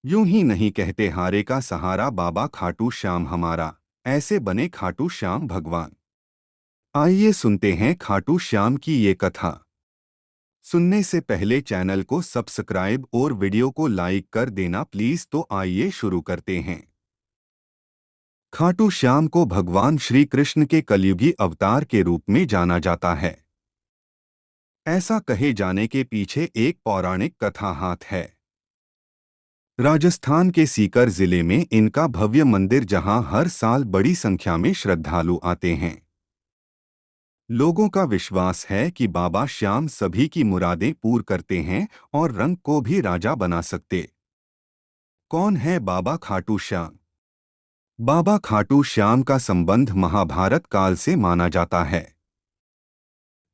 यूं ही नहीं कहते हारे का सहारा बाबा खाटू श्याम हमारा, ऐसे बने खाटू श्याम भगवान। आइए सुनते हैं खाटू श्याम की ये कथा। सुनने से पहले चैनल को सब्सक्राइब और वीडियो को लाइक कर देना प्लीज। तो आइए शुरू करते हैं। खाटू श्याम को भगवान श्री कृष्ण के कलयुगी अवतार के रूप में जाना जाता है। ऐसा कहे जाने के पीछे एक पौराणिक कथा हाथ है। राजस्थान के सीकर जिले में इनका भव्य मंदिर, जहां हर साल बड़ी संख्या में श्रद्धालु आते हैं। लोगों का विश्वास है कि बाबा श्याम सभी की मुरादें पूर्ण करते हैं और रंग को भी राजा बना सकते। कौन है बाबा खाटू श्याम? बाबा खाटू श्याम का संबंध महाभारत काल से माना जाता है।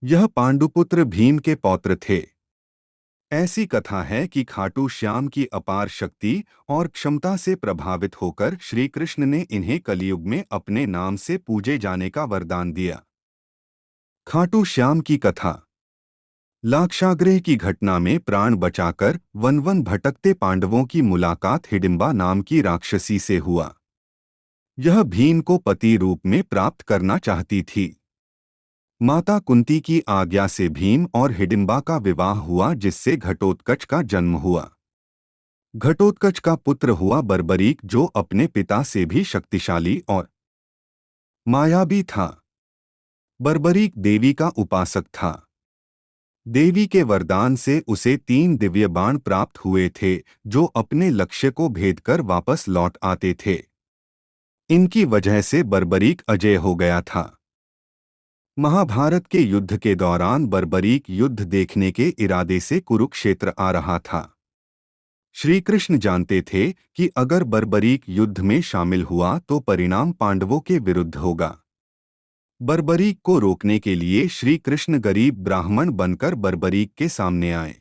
यह पांडुपुत्र भीम के पौत्र थे। ऐसी कथा है कि खाटू श्याम की अपार शक्ति और क्षमता से प्रभावित होकर श्री कृष्ण ने इन्हें कलयुग में अपने नाम से पूजे जाने का वरदान दिया। खाटू श्याम की कथा। लाक्षागृह की घटना में प्राण बचाकर वन वन भटकते पांडवों की मुलाकात हिडिंबा नाम की राक्षसी से हुआ। यह भीम को पति रूप में प्राप्त करना चाहती थी। माता कुंती की आज्ञा से भीम और हिडिंबा का विवाह हुआ, जिससे घटोत्कच का जन्म हुआ। घटोत्कच का पुत्र हुआ बर्बरीक, जो अपने पिता से भी शक्तिशाली और मायावी था। बर्बरीक देवी का उपासक था। देवी के वरदान से उसे 3 दिव्य बाण प्राप्त हुए थे, जो अपने लक्ष्य को भेदकर वापस लौट आते थे। इनकी वजह से बर्बरीक अजेय हो गया था। महाभारत के युद्ध के दौरान बर्बरीक युद्ध देखने के इरादे से कुरुक्षेत्र आ रहा था। श्री कृष्ण जानते थे कि अगर बर्बरीक युद्ध में शामिल हुआ तो परिणाम पांडवों के विरुद्ध होगा। बर्बरीक को रोकने के लिए श्री कृष्ण गरीब ब्राह्मण बनकर बर्बरीक के सामने आए।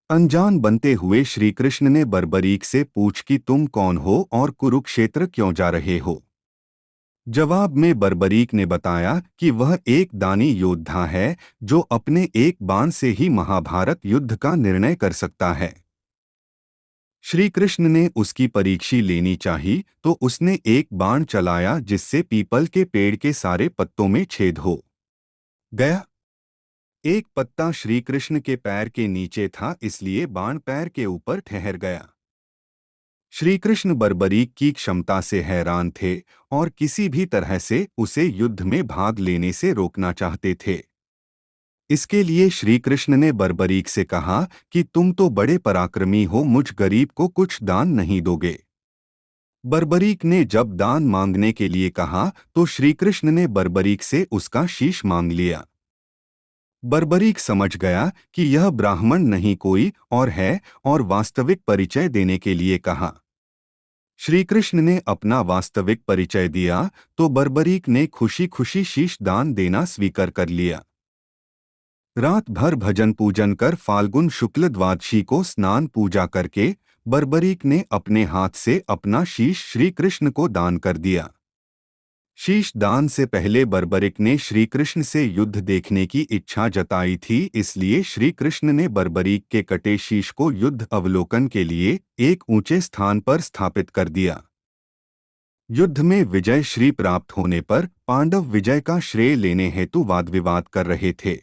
अनजान बनते हुए श्री कृष्ण ने बर्बरीक से पूछ कि तुम कौन हो और कुरुक्षेत्र क्यों जा रहे हो। जवाब में बर्बरीक ने बताया कि वह एक दानी योद्धा है, जो अपने एक बाण से ही महाभारत युद्ध का निर्णय कर सकता है। श्री कृष्ण ने उसकी परीक्षा लेनी चाहिए, तो उसने एक बाण चलाया, जिससे पीपल के पेड़ के सारे पत्तों में छेद हो गया। एक पत्ता श्री कृष्ण के पैर के नीचे था, इसलिए बाण पैर के ऊपर ठहर गया। श्री कृष्ण बर्बरीक की क्षमता से हैरान थे और किसी भी तरह से उसे युद्ध में भाग लेने से रोकना चाहते थे। इसके लिए श्री कृष्ण ने बर्बरीक से कहा कि तुम तो बड़े पराक्रमी हो, मुझ गरीब को कुछ दान नहीं दोगे। बर्बरीक ने जब दान मांगने के लिए कहा तो श्री कृष्ण ने बर्बरीक से उसका शीश मांग लिया। बर्बरीक समझ गया कि यह ब्राह्मण नहीं कोई और है और वास्तविक परिचय देने के लिए कहा। श्री कृष्ण ने अपना वास्तविक परिचय दिया तो बर्बरीक ने खुशी खुशी शीश दान देना स्वीकार कर लिया। रात भर भजन पूजन कर फाल्गुन शुक्ल द्वादशी को स्नान पूजा करके बर्बरीक ने अपने हाथ से अपना शीश श्री कृष्ण को दान कर दिया। शीश दान से पहले बर्बरीक ने श्री कृष्ण से युद्ध देखने की इच्छा जताई थी, इसलिए श्री कृष्ण ने बर्बरीक के कटे शीश को युद्ध अवलोकन के लिए एक ऊंचे स्थान पर स्थापित कर दिया। युद्ध में विजय श्री प्राप्त होने पर पांडव विजय का श्रेय लेने हेतु वाद विवाद कर रहे थे।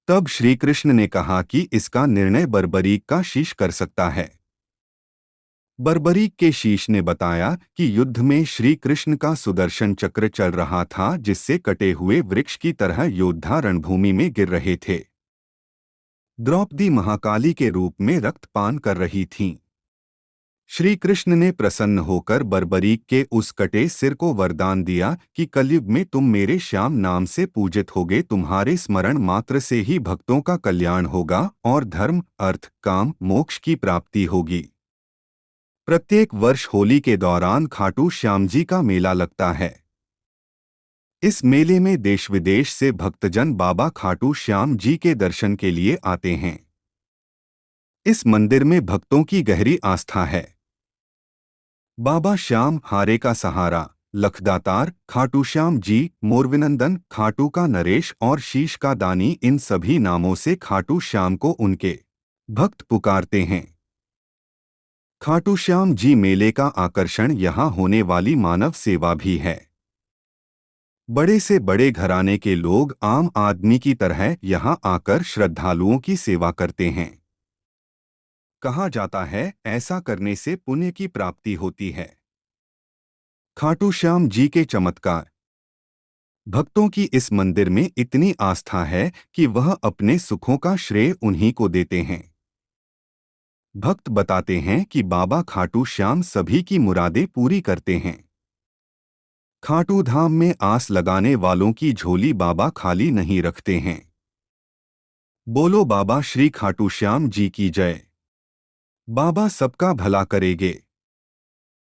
तब श्री कृष्ण ने कहा कि इसका निर्णय बर्बरीक का शीश कर सकता है। बर्बरीक के शीश ने बताया कि युद्ध में श्री कृष्ण का सुदर्शन चक्र चल रहा था, जिससे कटे हुए वृक्ष की तरह योद्धा रणभूमि में गिर रहे थे। द्रौपदी महाकाली के रूप में रक्तपान कर रही थीं। श्री कृष्ण ने प्रसन्न होकर बर्बरीक के उस कटे सिर को वरदान दिया कि कलयुग में तुम मेरे श्याम नाम से पूजित होगे, तुम्हारे स्मरण मात्र से ही भक्तों का कल्याण होगा और धर्म, अर्थ, काम, मोक्ष की प्राप्ति होगी। प्रत्येक वर्ष होली के दौरान खाटू श्याम जी का मेला लगता है। इस मेले में देश विदेश से भक्तजन बाबा खाटू श्याम जी के दर्शन के लिए आते हैं। इस मंदिर में भक्तों की गहरी आस्था है। बाबा श्याम हारे का सहारा, लखदातार, खाटू श्याम जी, मोरविनंदन, खाटू का नरेश और शीश का दानी, इन सभी नामों से खाटू श्याम को उनके भक्त पुकारते हैं। खाटू श्याम जी मेले का आकर्षण यहाँ होने वाली मानव सेवा भी है। बड़े से बड़े घराने के लोग आम आदमी की तरह यहाँ आकर श्रद्धालुओं की सेवा करते हैं। कहा जाता है ऐसा करने से पुण्य की प्राप्ति होती है। खाटू श्याम जी के चमत्कार। भक्तों की इस मंदिर में इतनी आस्था है कि वह अपने सुखों का श्रेय उन्हीं को देते हैं। भक्त बताते हैं कि बाबा खाटू श्याम सभी की मुरादें पूरी करते हैं। खाटू धाम में आस लगाने वालों की झोली बाबा खाली नहीं रखते हैं। बोलो बाबा श्री खाटू श्याम जी की जय। बाबा सबका भला करेंगे।